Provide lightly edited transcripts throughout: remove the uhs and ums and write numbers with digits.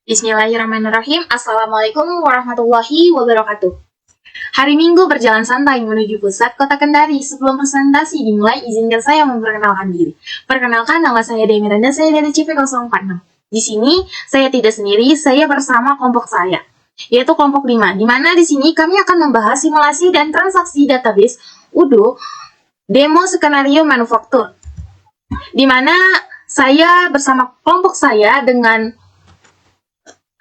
Bismillahirrahmanirrahim. Assalamualaikum warahmatullahi wabarakatuh. Hari Minggu berjalan santai menuju pusat kota Kendari. Sebelum presentasi dimulai, izinkan saya memperkenalkan diri. Perkenalkan, nama saya Dea Miranda, saya dari CP046. Di sini, saya tidak sendiri, saya bersama kelompok saya, yaitu kelompok 5, di mana di sini kami akan membahas simulasi dan transaksi database UDO demo skenario manufaktur, di mana saya bersama kelompok saya dengan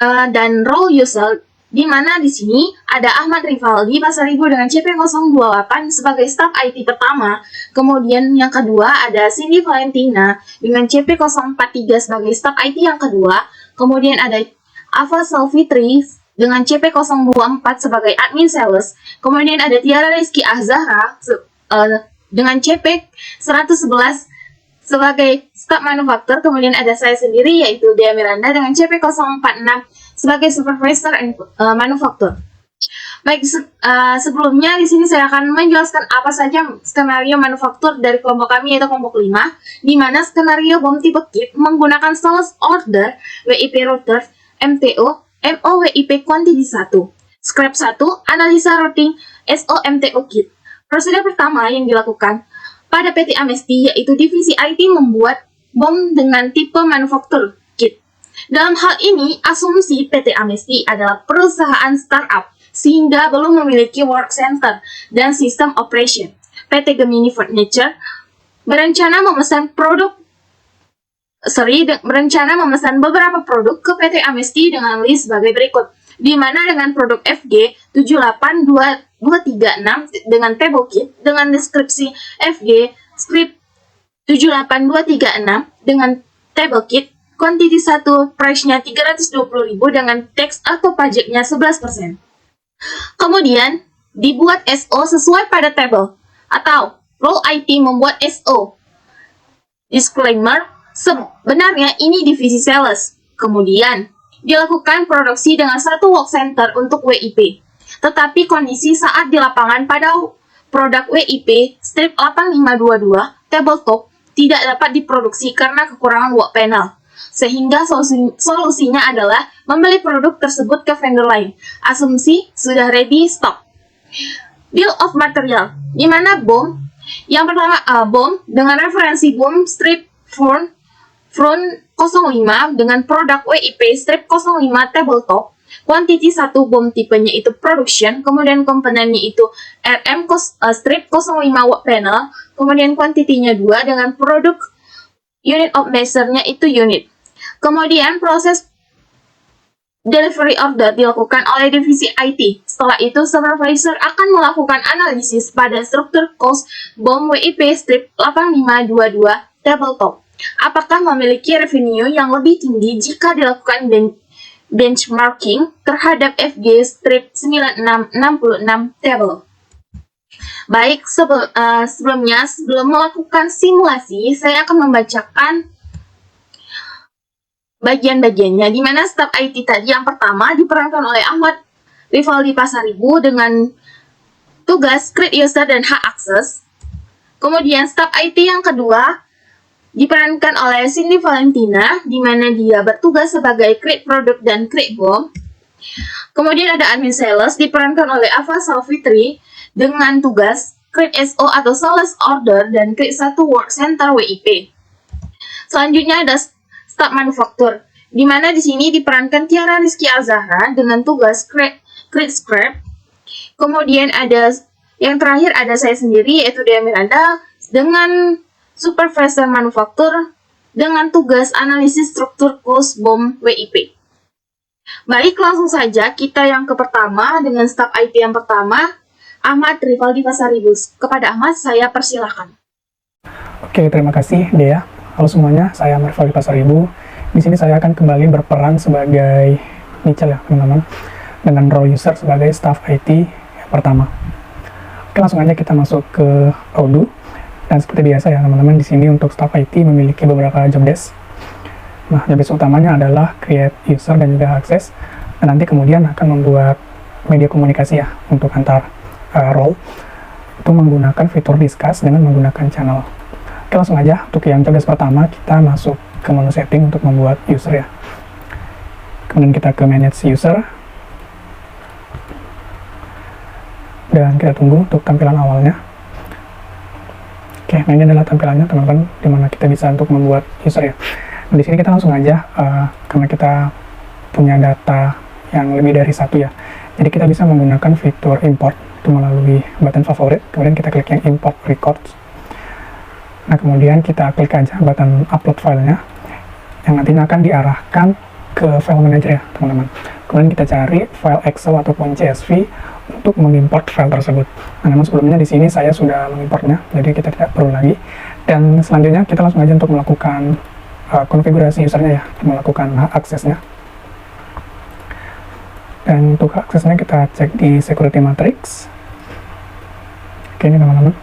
dan role user, di mana di sini ada Ahmad Rivaldi Pasaribu dengan CP028 sebagai staff IT pertama, kemudian yang kedua ada Cindy Valentina dengan CP043 sebagai staff IT yang kedua, kemudian ada Ava Salfitri dengan CP024 sebagai admin sales, kemudian ada Tiara Rizky Azhara dengan CP111 sebagai staff manufaktur, kemudian ada saya sendiri yaitu Dea Miranda dengan CP046 sebagai supervisor manufaktur. Baik, sebelumnya di sini saya akan menjelaskan apa saja skenario manufaktur dari kelompok kami yaitu kelompok 5, di mana skenario bom tipe kit menggunakan sales order, WIP router, MTO, MOWIP quantity 1, scrap 1, analisa routing, SOMTO kit. Prosedur pertama yang dilakukan pada PT Amesti yaitu divisi IT membuat bom dengan tipe manufaktur kit. Dalam hal ini, asumsi PT Amesti adalah perusahaan startup sehingga belum memiliki work center dan sistem operation. PT Gemini Furniture berencana memesan beberapa produk ke PT Amesti dengan list sebagai berikut, di mana dengan produk FG 78236 dengan table kit dengan deskripsi FG script 78236 dengan table kit, quantity 1 price-nya 320.000 dengan tax atau pajaknya 11%. Kemudian dibuat SO sesuai pada table atau role IT membuat SO. Disclaimer, sebenarnya ini divisi sales. Kemudian dilakukan produksi dengan satu work center untuk WIP. Tetapi kondisi saat di lapangan pada produk WIP strip 8522 tabletop tidak dapat diproduksi karena kekurangan work panel. Sehingga solusinya adalah membeli produk tersebut ke vendor lain. Asumsi sudah ready stock. Bill of material, di mana bom yang pertama bom dengan referensi bom strip front 05 dengan produk WIP strip 05 tabletop, quantity 1 bom tipenya itu production, kemudian komponennya itu RM strip 05 watt panel, kemudian quantity-nya 2 dengan produk unit of measure-nya itu unit. Kemudian proses delivery order dilakukan oleh divisi IT. Setelah itu supervisor akan melakukan analisis pada struktur cost bom WIP strip 8522 tabletop. Apakah memiliki revenue yang lebih tinggi jika dilakukan benchmarking terhadap FG strip 9666 table. Baik, sebelum melakukan simulasi, saya akan membacakan bagian-bagiannya, di mana staf IT tadi yang pertama diperankan oleh Ahmad Rivaldi Pasaribu dengan tugas create user dan hak akses. Kemudian staf IT yang kedua diperankan oleh Cindy Valentina, di mana dia bertugas sebagai create produk dan create bom. Kemudian ada admin sales diperankan oleh Ava Salfitri dengan tugas create SO atau sales order dan create satu work center WIP. Selanjutnya ada staff manufaktur, di mana di sini diperankan Tiara Rizky Azhara dengan tugas create scrap. Kemudian ada yang terakhir ada saya sendiri yaitu Dea Miranda dengan supervisor manufaktur dengan tugas analisis struktur cost bom WIP. Baik, langsung saja kita yang ke pertama dengan staf IT yang pertama, Ahmad Rivaldi Pasaribu. Kepada Ahmad, saya persilahkan. Oke, terima kasih Dea. Halo semuanya, saya Ahmad Rivaldi Pasaribu. Di sini saya akan kembali berperan sebagai Michel ya teman-teman, dengan role user sebagai staff IT yang pertama. Oke, langsung aja kita masuk ke Odoo. Dan seperti biasa ya teman-teman, di sini untuk staff IT memiliki beberapa job desk. Nah, job desk utamanya adalah create user dan juga akses. Dan nanti kemudian akan membuat media komunikasi ya untuk antar role. Itu menggunakan fitur discuss dengan menggunakan channel. Oke, langsung aja untuk yang job desk pertama kita masuk ke menu setting untuk membuat user ya. Kemudian kita ke manage user, dan kita tunggu untuk tampilan awalnya. Oke, nah ini adalah tampilannya teman-teman, dimana kita bisa untuk membuat user ya. Nah, di sini kita langsung aja, karena kita punya data yang lebih dari satu ya, jadi kita bisa menggunakan fitur import itu melalui button favorit, kemudian kita klik yang import records. Nah, kemudian kita klik aja button upload filenya, yang nantinya akan diarahkan ke file manager ya teman-teman. Kemudian kita cari file Excel ataupun CSV untuk mengimport file tersebut. Nah, namun sebelumnya di sini saya sudah mengimportnya, jadi kita tidak perlu lagi. Dan selanjutnya kita langsung aja untuk melakukan konfigurasi usernya ya, melakukan hak aksesnya. Dan untuk hak aksesnya kita cek di security matrix. Oke, ini teman-teman,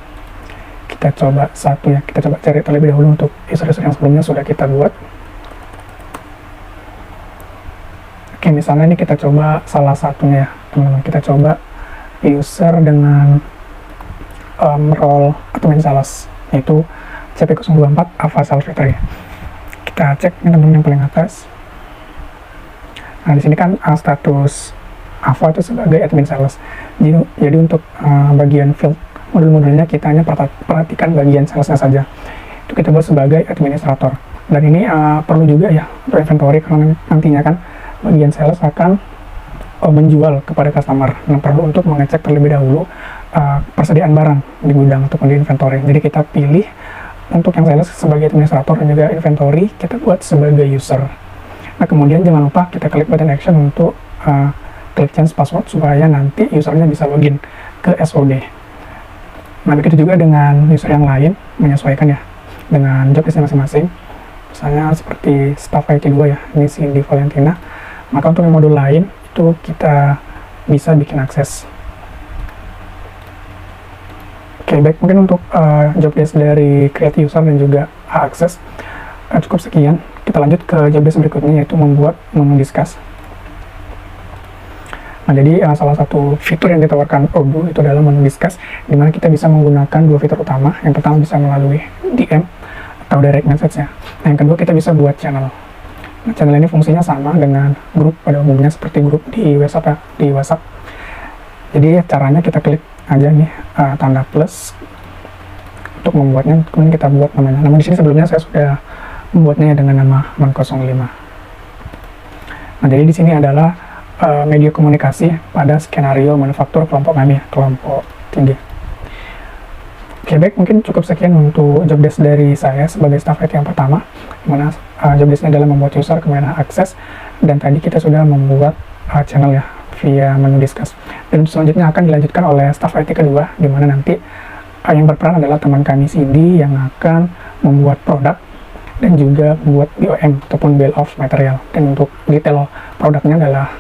kita coba satu ya, kita coba cari terlebih dahulu untuk user-user yang sebelumnya sudah kita buat. Oke, misalnya ini kita coba salah satunya ya teman-teman, kita coba user dengan role admin sales, yaitu CP024 Ava Sales Factory. Kita cek ini teman-teman yang paling atas. Nah, di sini kan status Ava itu sebagai admin sales. Jadi untuk bagian field modul-modulnya kita hanya perhatikan bagian salesnya saja. Itu kita buat sebagai administrator. Dan ini perlu juga ya untuk inventory, karena nantinya kan bagian sales akan menjual kepada customer. Nah, perlu untuk mengecek terlebih dahulu persediaan barang di gudang ataupun di inventory. Jadi kita pilih untuk yang sales sebagai administrator dan juga inventory kita buat sebagai user. Nah, kemudian jangan lupa kita klik button action untuk klik change password supaya nanti usernya bisa login ke SOD. Nah, begitu juga dengan user yang lain, menyesuaikan ya dengan job listnya masing-masing. Misalnya seperti staff IT 2 ya, ini Cindy Valentina. Maka untuk yang modul lain itu kita bisa bikin akses. Oke, baik, mungkin untuk job desk dari create user dan juga akses cukup sekian. Kita lanjut ke job desk berikutnya, yaitu membuat menu discuss. Nah, jadi salah satu fitur yang ditawarkan Odoo itu adalah menu discuss, di mana kita bisa menggunakan dua fitur utama. Yang pertama bisa melalui DM atau direct message ya. Nah, yang kedua kita bisa buat channel. Nah, channel ini fungsinya sama dengan grup pada umumnya, seperti grup di WhatsApp ya, di WhatsApp. Jadi caranya kita klik aja nih tanda plus untuk membuatnya, kemudian kita buat namanya. Namun di sini sebelumnya saya sudah membuatnya dengan nama Man05. Nah, jadi di sini adalah media komunikasi pada skenario manufaktur kelompok kami, kelompok tinggi. Oke, baik, mungkin cukup sekian untuk job desk dari saya sebagai staff IT yang pertama, dimana job desknya adalah membuat user, kemudian akses, dan tadi kita sudah membuat channel ya via menu discuss. Dan selanjutnya akan dilanjutkan oleh staff IT kedua, dimana nanti yang berperan adalah teman kami Cindy yang akan membuat produk dan juga membuat BOM ataupun bill of material. Dan untuk detail produknya adalah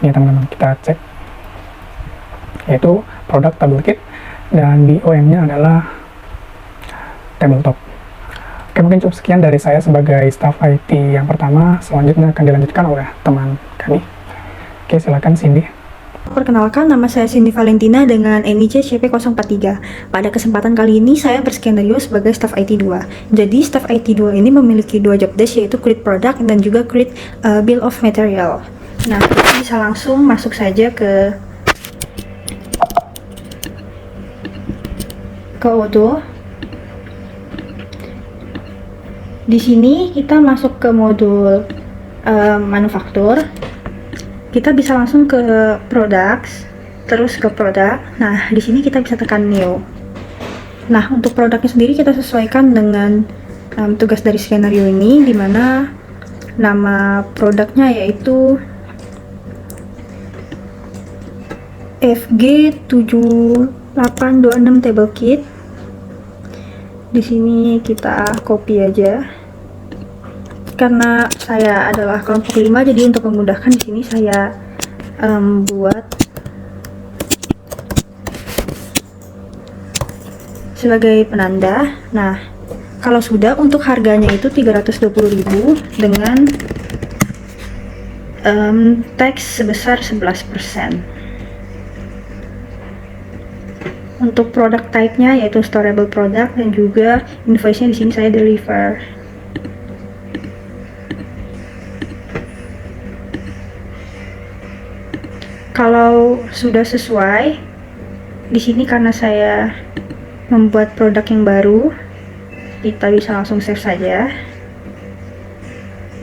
ini teman-teman, kita cek, yaitu produk tabel kit dan BOM-nya adalah tabletop. Oke, mungkin cukup sekian dari saya sebagai staff IT yang pertama. Selanjutnya akan dilanjutkan oleh teman kami. Oke, silakan Cindy. Perkenalkan, nama saya Cindy Valentina dengan NIC CP043. Pada kesempatan kali ini saya berskenario sebagai staff IT 2. Jadi staff IT 2 ini memiliki dua job desk, yaitu create product dan juga create bill of material. Nah, kita bisa langsung masuk saja ke Odoo. Di sini kita masuk ke modul manufaktur. Kita bisa langsung ke products, terus ke produk. Nah, di sini kita bisa tekan new. Nah, untuk produknya sendiri kita sesuaikan dengan tugas dari skenario ini, dimana nama produknya yaitu FG7826 table kit. Di sini kita copy aja. Karena saya adalah kelompok 5, jadi untuk memudahkan di sini saya buat sebagai penanda. Nah, kalau sudah, untuk harganya itu 320.000 dengan tax sebesar 11%. Untuk produk type-nya yaitu storable product, dan juga invoice-nya di sini saya deliver. Kalau sudah sesuai, di sini karena saya membuat produk yang baru, kita bisa langsung save saja.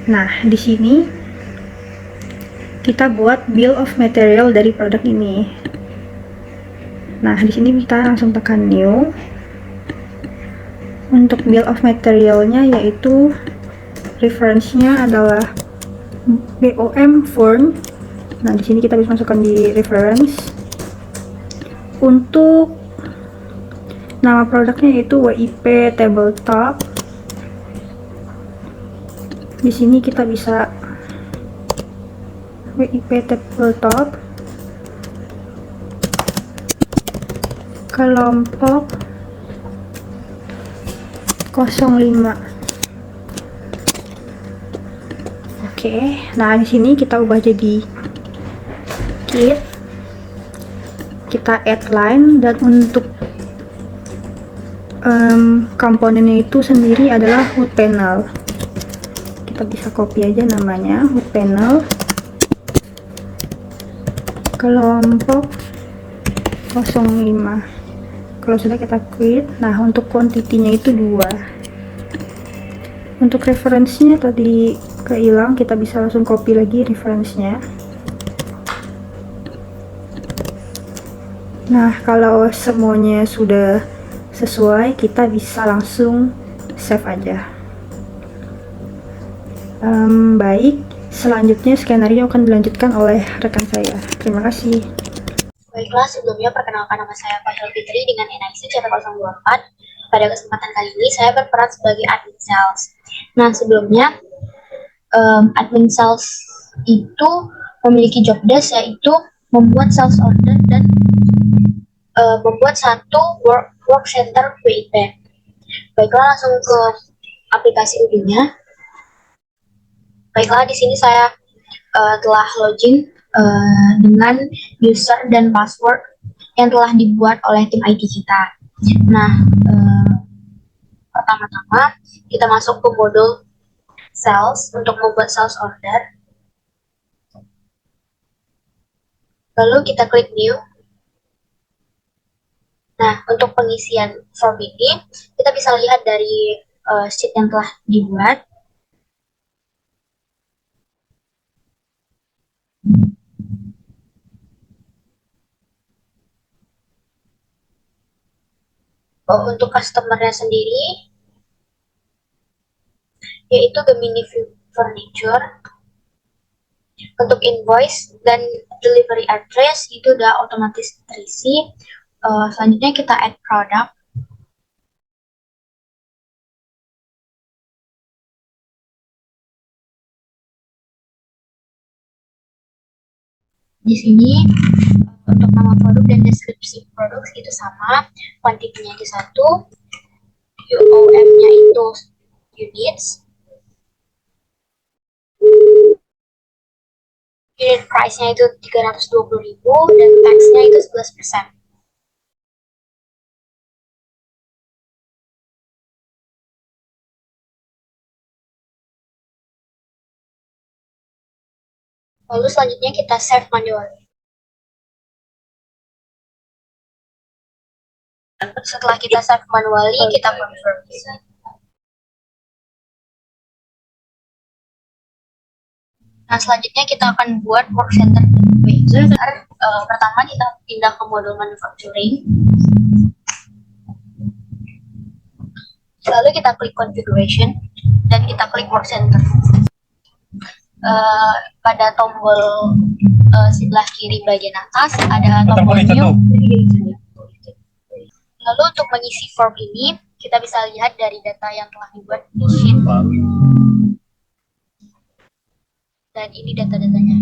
Nah, di sini kita buat bill of material dari produk ini. Nah, di sini kita langsung tekan new. Untuk bill of materialnya yaitu reference-nya adalah BOM font. Nah, di sini kita bisa masukkan di reference. Untuk nama produknya yaitu WIP tabletop. Di sini kita bisa WIP tabletop kelompok 05. Oke, nah di sini kita ubah jadi kit. Kita add line, dan untuk komponennya itu sendiri adalah wood panel. Kita bisa copy aja namanya, wood panel kelompok 05. Kalau sudah kita quit. Nah, untuk quantity-nya itu 2. Untuk referensinya tadi kehilang, kita bisa langsung copy lagi referensinya. Nah, kalau semuanya sudah sesuai, kita bisa langsung save aja. Baik, selanjutnya skenario akan dilanjutkan oleh rekan saya. Terima kasih. Baiklah, sebelumnya perkenalkan nama saya Fahil Fitri dengan NIC CP024. Pada kesempatan kali ini saya berperan sebagai admin sales. Nah, sebelumnya admin sales itu memiliki job desk, yaitu membuat sales order dan membuat satu work center WIP. Baiklah, langsung ke aplikasi Udinya. Baiklah, di sini saya telah login dengan user dan password yang telah dibuat oleh tim IT kita. Nah, pertama-tama kita masuk ke modul sales untuk membuat sales order. Lalu kita klik new. Nah, untuk pengisian form ini kita bisa lihat dari sheet yang telah dibuat. Untuk customer-nya sendiri, yaitu Gemini Furniture. Untuk invoice dan delivery address itu udah otomatis terisi. Selanjutnya kita add product. Di sini untuk nama produk dan deskripsi produk itu sama, kuantitinya itu 1, UOM-nya itu units, unit price-nya itu 320.000, dan tax-nya itu 11%. Lalu selanjutnya kita save manually. Setelah kita save manually, kita confirm. Nah, selanjutnya kita akan buat work center user. Pertama kita pindah ke modul manufacturing. Lalu kita klik configuration dan kita klik work center. Pada tombol sebelah kiri bagian atas ada tombol new. Lalu untuk mengisi form ini, kita bisa lihat dari data yang telah dibuat di sheet. Dan ini data-datanya.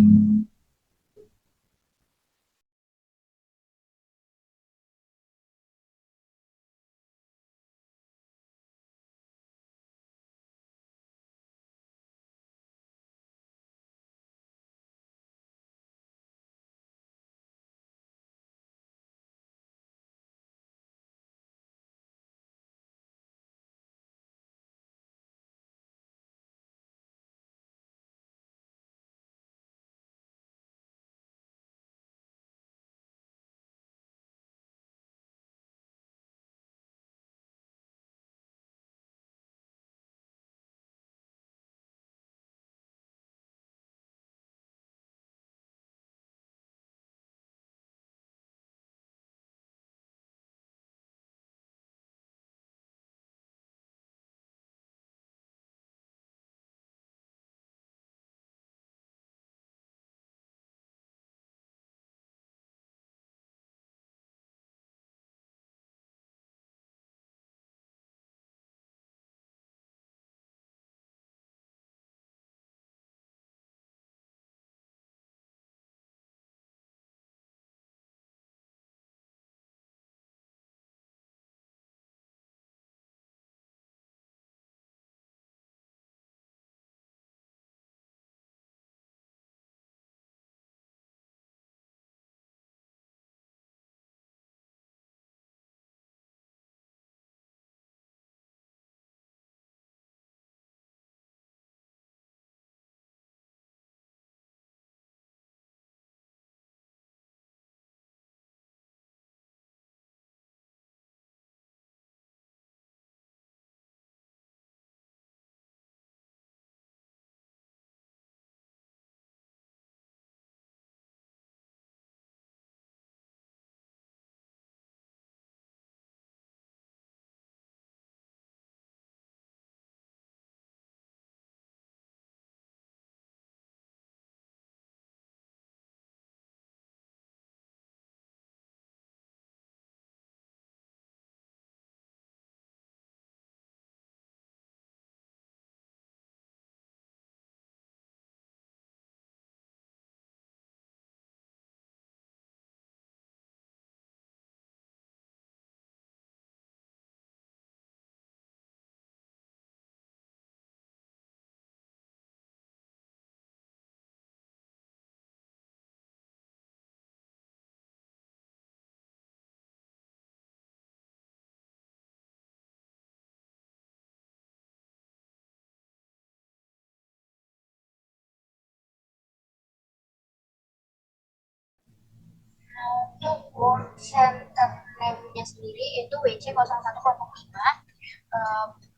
work center name-nya sendiri itu WC01,5.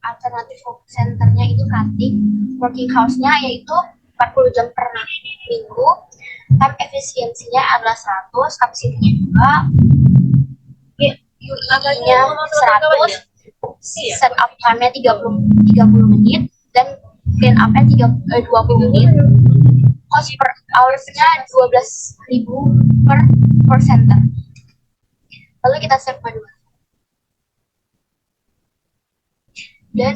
Alternatif work centernya itu cutting, working hours-nya yaitu 40 jam per minggu, time efisiensinya adalah 100, kapasitinya juga, UI-nya 100, setup time-nya 30 menit, dan clean up-nya 20 menit. Cost per hours-nya 12.000 per work center. Lalu kita save manual. Dan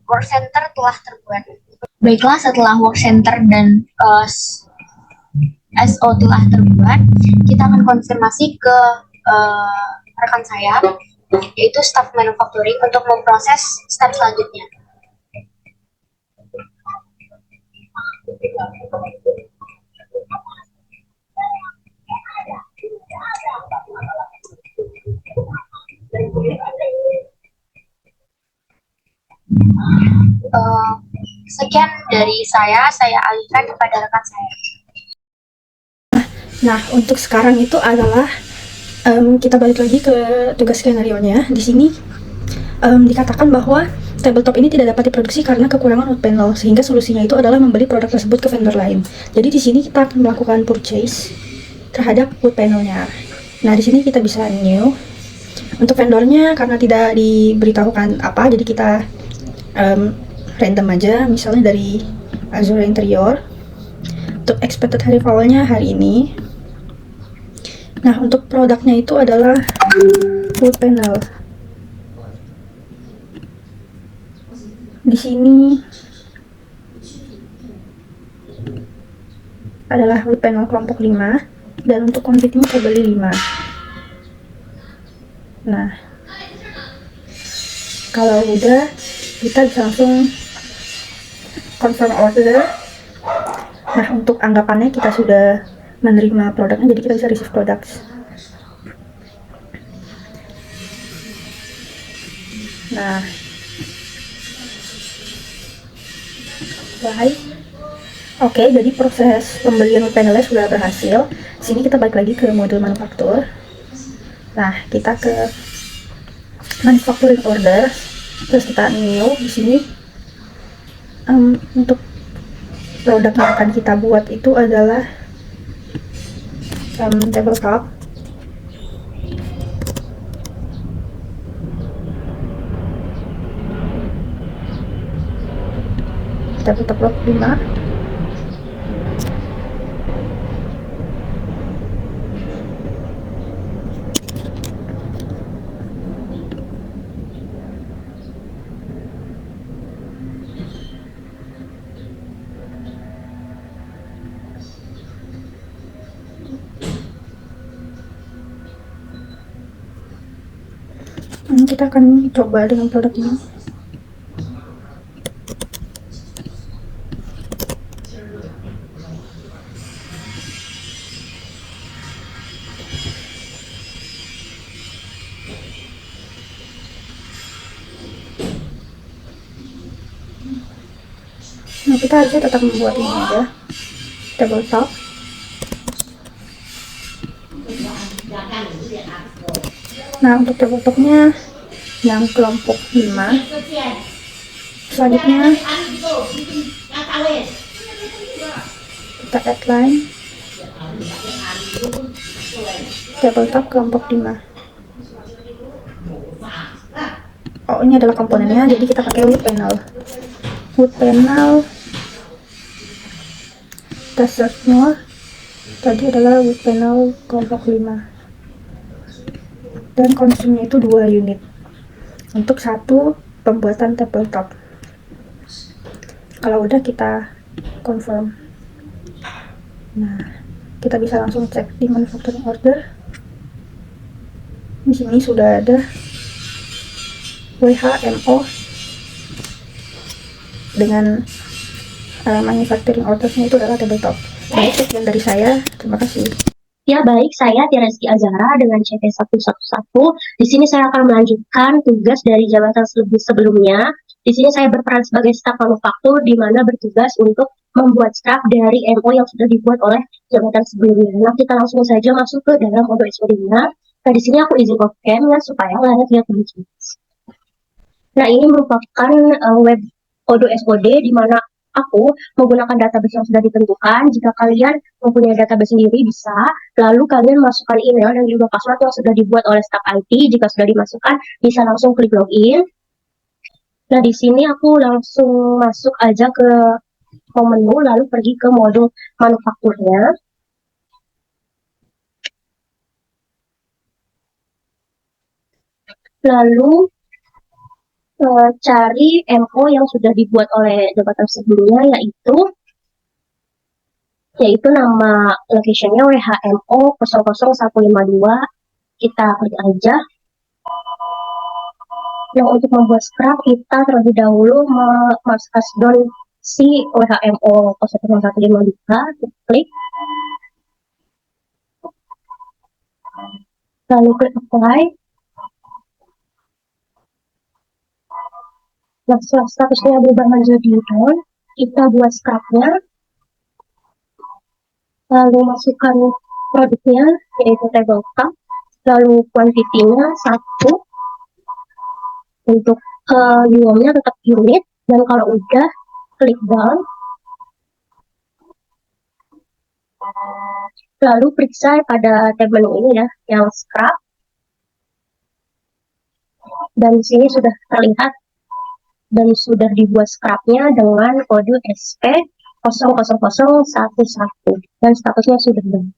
work center telah terbuat. Baiklah, setelah work center dan SO telah terbuat, kita akan konfirmasi ke rekan saya, yaitu staff manufacturing, untuk memproses step selanjutnya. Sekian dari saya alihkan kepada rekan saya. Nah, untuk sekarang itu adalah kita balik lagi ke tugas skenario-nya. Di sini dikatakan bahwa tabletop ini tidak dapat diproduksi karena kekurangan wood panel, sehingga solusinya itu adalah membeli produk tersebut ke vendor lain. Jadi di sini kita akan melakukan purchase terhadap wood panelnya. Nah, di sini kita bisa new. Untuk vendornya karena tidak diberitahukan apa, jadi kita random aja, misalnya dari Azure Interior. Untuk expected hari foul-nya hari ini. Nah, untuk produknya itu adalah wood panel. Di sini adalah wood panel kelompok 5, dan untuk quantity-nya saya beli 5. Nah, kalau udah, kita bisa langsung confirm order. Nah, untuk anggapannya kita sudah menerima produknya, jadi kita bisa receive products. Nah, baik. Oke, jadi proses pembelian panelnya sudah berhasil. Sini kita balik lagi ke modul manufaktur. Nah, kita ke manufacturing order, terus kita new. Di sini untuk produk yang akan kita buat itu adalah tabletop. Tabletop block 5. Kita akan coba dengan produk ini. Nah, kita harusnya tetap membuat ini aja, tabletop. Nah, untuk tabletopnya yang kelompok 5. Selanjutnya kita add line tabletop kelompok 5. Oh, ini adalah komponennya, jadi kita pakai wood panel. Wood panel kita search more. Tadi adalah wood panel kelompok 5, dan konsumnya itu 2 unit untuk satu pembuatan tabletop. Kalau udah, kita confirm. Nah, kita bisa langsung cek di manufacturing order. Di sini sudah ada WHMO dengan manufacturing ordernya itu adalah tabletop. Baik, sekian dari saya. Terima kasih. Ya baik, saya Tireski Azhara dengan CT111. Di sini saya akan melanjutkan tugas dari jabatan sebelumnya. Di sini saya berperan sebagai staf manufaktur, di mana bertugas untuk membuat scrap dari MO yang sudah dibuat oleh jabatan sebelumnya. Nah, kita langsung saja masuk ke dalam Odoo SOD-nya. Nah, di sini aku izin off cam ya supaya kalian lihat lebih jelas. Nah, ini merupakan web Odoo SOD di mana aku menggunakan database yang sudah ditentukan. Jika kalian mempunyai database sendiri bisa, lalu kalian masukkan email dan juga password yang sudah dibuat oleh staf IT. Jika sudah dimasukkan, bisa langsung klik login. Nah, di sini aku langsung masuk aja ke menu, lalu pergi ke modul manufakturnya. Lalu cari MO yang sudah dibuat oleh jabatan sebelumnya, yaitu nama locationnya WHMO 00152. Kita klik aja. Nah, untuk membuat scrap kita terlebih dahulu memasukkan don si WHMO 00152. Kita klik, lalu klik apply. Nah, setelah statusnya berubah menjadi don, kita buat scrapnya, lalu masukkan produknya, yaitu tabletop, lalu kuantitinya 1, untuk UM-nya tetap unit, dan kalau udah, klik down, lalu periksa pada tab menu ini ya, yang scrap, dan di sini sudah terlihat dan sudah dibuat scrapnya dengan kode SP 00011 dan statusnya sudah done.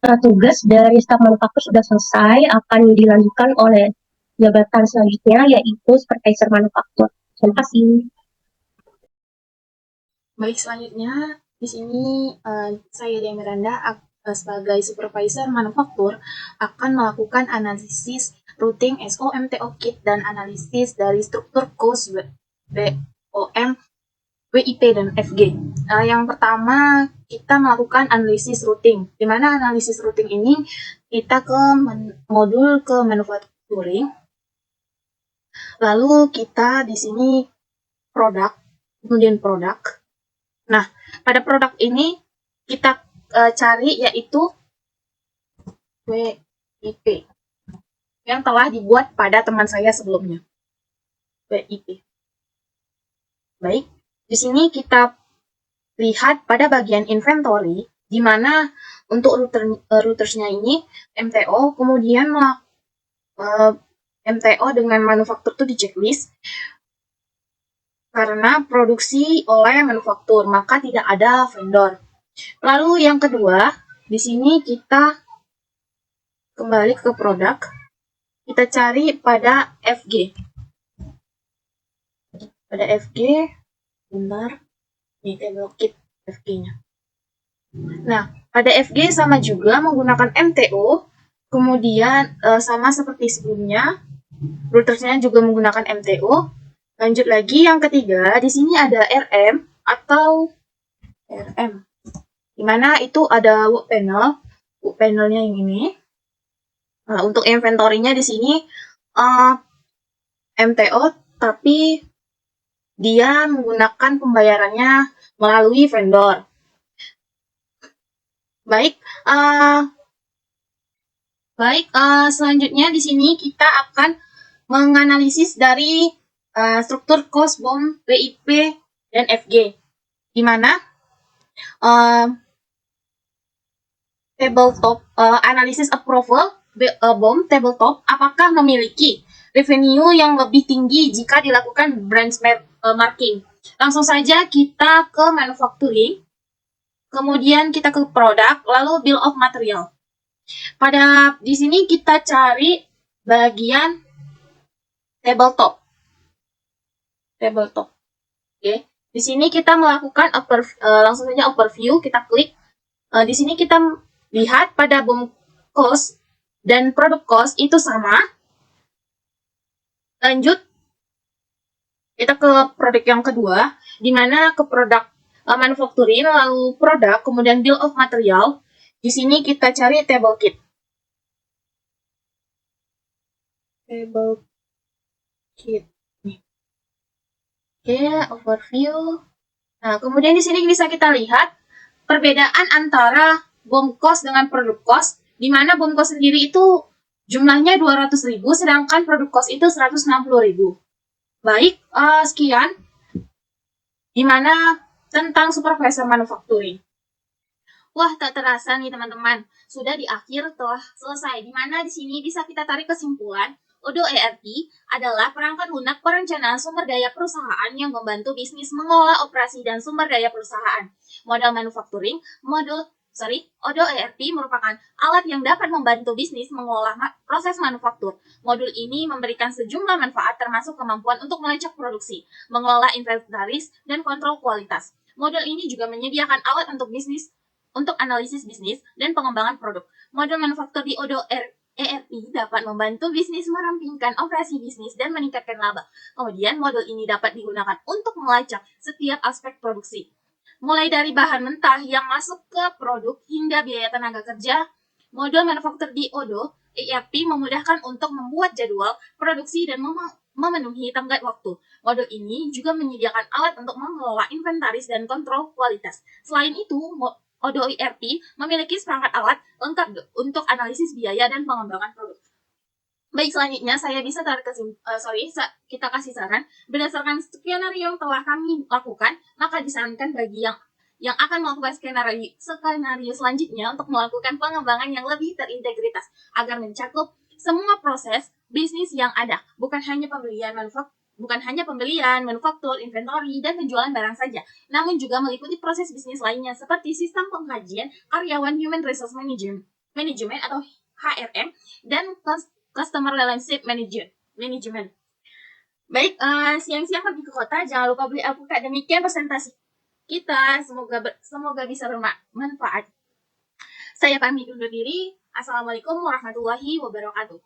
Nah, tugas dari staf manufaktur sudah selesai, akan dilanjutkan oleh jabatan selanjutnya yaitu supervisor manufaktur. Terima kasih. Baik, selanjutnya di sini saya Dea Miranda sebagai supervisor manufaktur akan melakukan analisis routing SOMTO kit dan analisis dari struktur cost BOM, WIP dan FG. Yang pertama kita melakukan analisis routing. Di mana analisis routing ini kita ke modul ke manufacturing. Lalu kita di sini produk, kemudian produk. Nah, pada produk ini kita cari yaitu WIP yang telah dibuat pada teman saya sebelumnya. WIP. Baik, di sini kita lihat pada bagian inventory, di mana untuk routersnya ini MTO, kemudian MTO dengan manufaktur itu di checklist. Karena produksi oleh manufaktur, maka tidak ada vendor. Lalu yang kedua, di sini kita kembali ke produk. Kita cari pada FG. Pada FG, bentar, ini table kit FG-nya. Nah, pada FG sama juga menggunakan MTO, kemudian sama seperti sebelumnya, routersnya juga menggunakan MTO. Lanjut lagi yang ketiga, di sini ada RM atau RM, dimana itu ada work panelnya yang ini. Untuk inventory-nya di sini MTO, tapi dia menggunakan pembayarannya melalui vendor. Baik, selanjutnya di sini kita akan menganalisis dari struktur cost BOM, WIP, dan FG, di mana tabletop analysis approval BOM tabletop apakah memiliki revenue yang lebih tinggi jika dilakukan branch marking. Langsung saja kita ke manufacturing, kemudian kita ke produk, lalu bill of material. Pada di sini kita cari bagian tabletop. Oke. Di sini kita melakukan langsung saja overview, kita klik. Di sini kita lihat pada BOM cost dan produk cost itu sama. Lanjut, kita ke produk yang kedua, di mana ke produk manufacturing, lalu produk, kemudian bill of material. Di sini kita cari table kit. Table kit. Oke, overview. Nah, kemudian di sini bisa kita lihat perbedaan antara BOM cost dengan produk cost, di mana BOM cost sendiri itu jumlahnya 200.000, sedangkan produk cost itu 160.000. Baik, sekian dimana tentang supervisor manufacturing. Wah, tak terasa nih teman-teman, sudah di akhir telah selesai. Dimana di sini bisa kita tarik kesimpulan, Odoo ERP adalah perangkat lunak perencanaan sumber daya perusahaan yang membantu bisnis mengelola operasi dan sumber daya perusahaan. Model manufacturing, Odoo ERP merupakan alat yang dapat membantu bisnis mengolah proses manufaktur. Modul ini memberikan sejumlah manfaat termasuk kemampuan untuk melacak produksi, mengelola inventaris, dan kontrol kualitas. Modul ini juga menyediakan alat untuk analisis bisnis dan pengembangan produk. Modul manufaktur di Odoo ERP dapat membantu bisnis merampingkan operasi bisnis dan meningkatkan laba. Kemudian modul ini dapat digunakan untuk melacak setiap aspek produksi, mulai dari bahan mentah yang masuk ke produk hingga biaya tenaga kerja. Modul manufaktur di Odoo ERP memudahkan untuk membuat jadwal produksi dan memenuhi tenggat waktu. Modul ini juga menyediakan alat untuk mengelola inventaris dan kontrol kualitas. Selain itu, Odoo ERP memiliki seperangkat alat lengkap untuk analisis biaya dan pengembangan produk. Baik, selanjutnya saya bisa kita kasih saran berdasarkan skenario yang telah kami lakukan, maka disarankan bagi yang akan melakukan skenario selanjutnya untuk melakukan pengembangan yang lebih terintegritas agar mencakup semua proses bisnis yang ada, bukan hanya pembelian, manufaktur, inventory, dan penjualan barang saja, namun juga meliputi proses bisnis lainnya seperti sistem pengkajian karyawan, human resource management atau HRM, dan customer relationship management. Baik, siang-siang pergi ke kota, jangan lupa beli alpukat. Demikian presentasi kita, semoga bisa bermanfaat. Saya pamit undur diri. Assalamualaikum warahmatullahi wabarakatuh.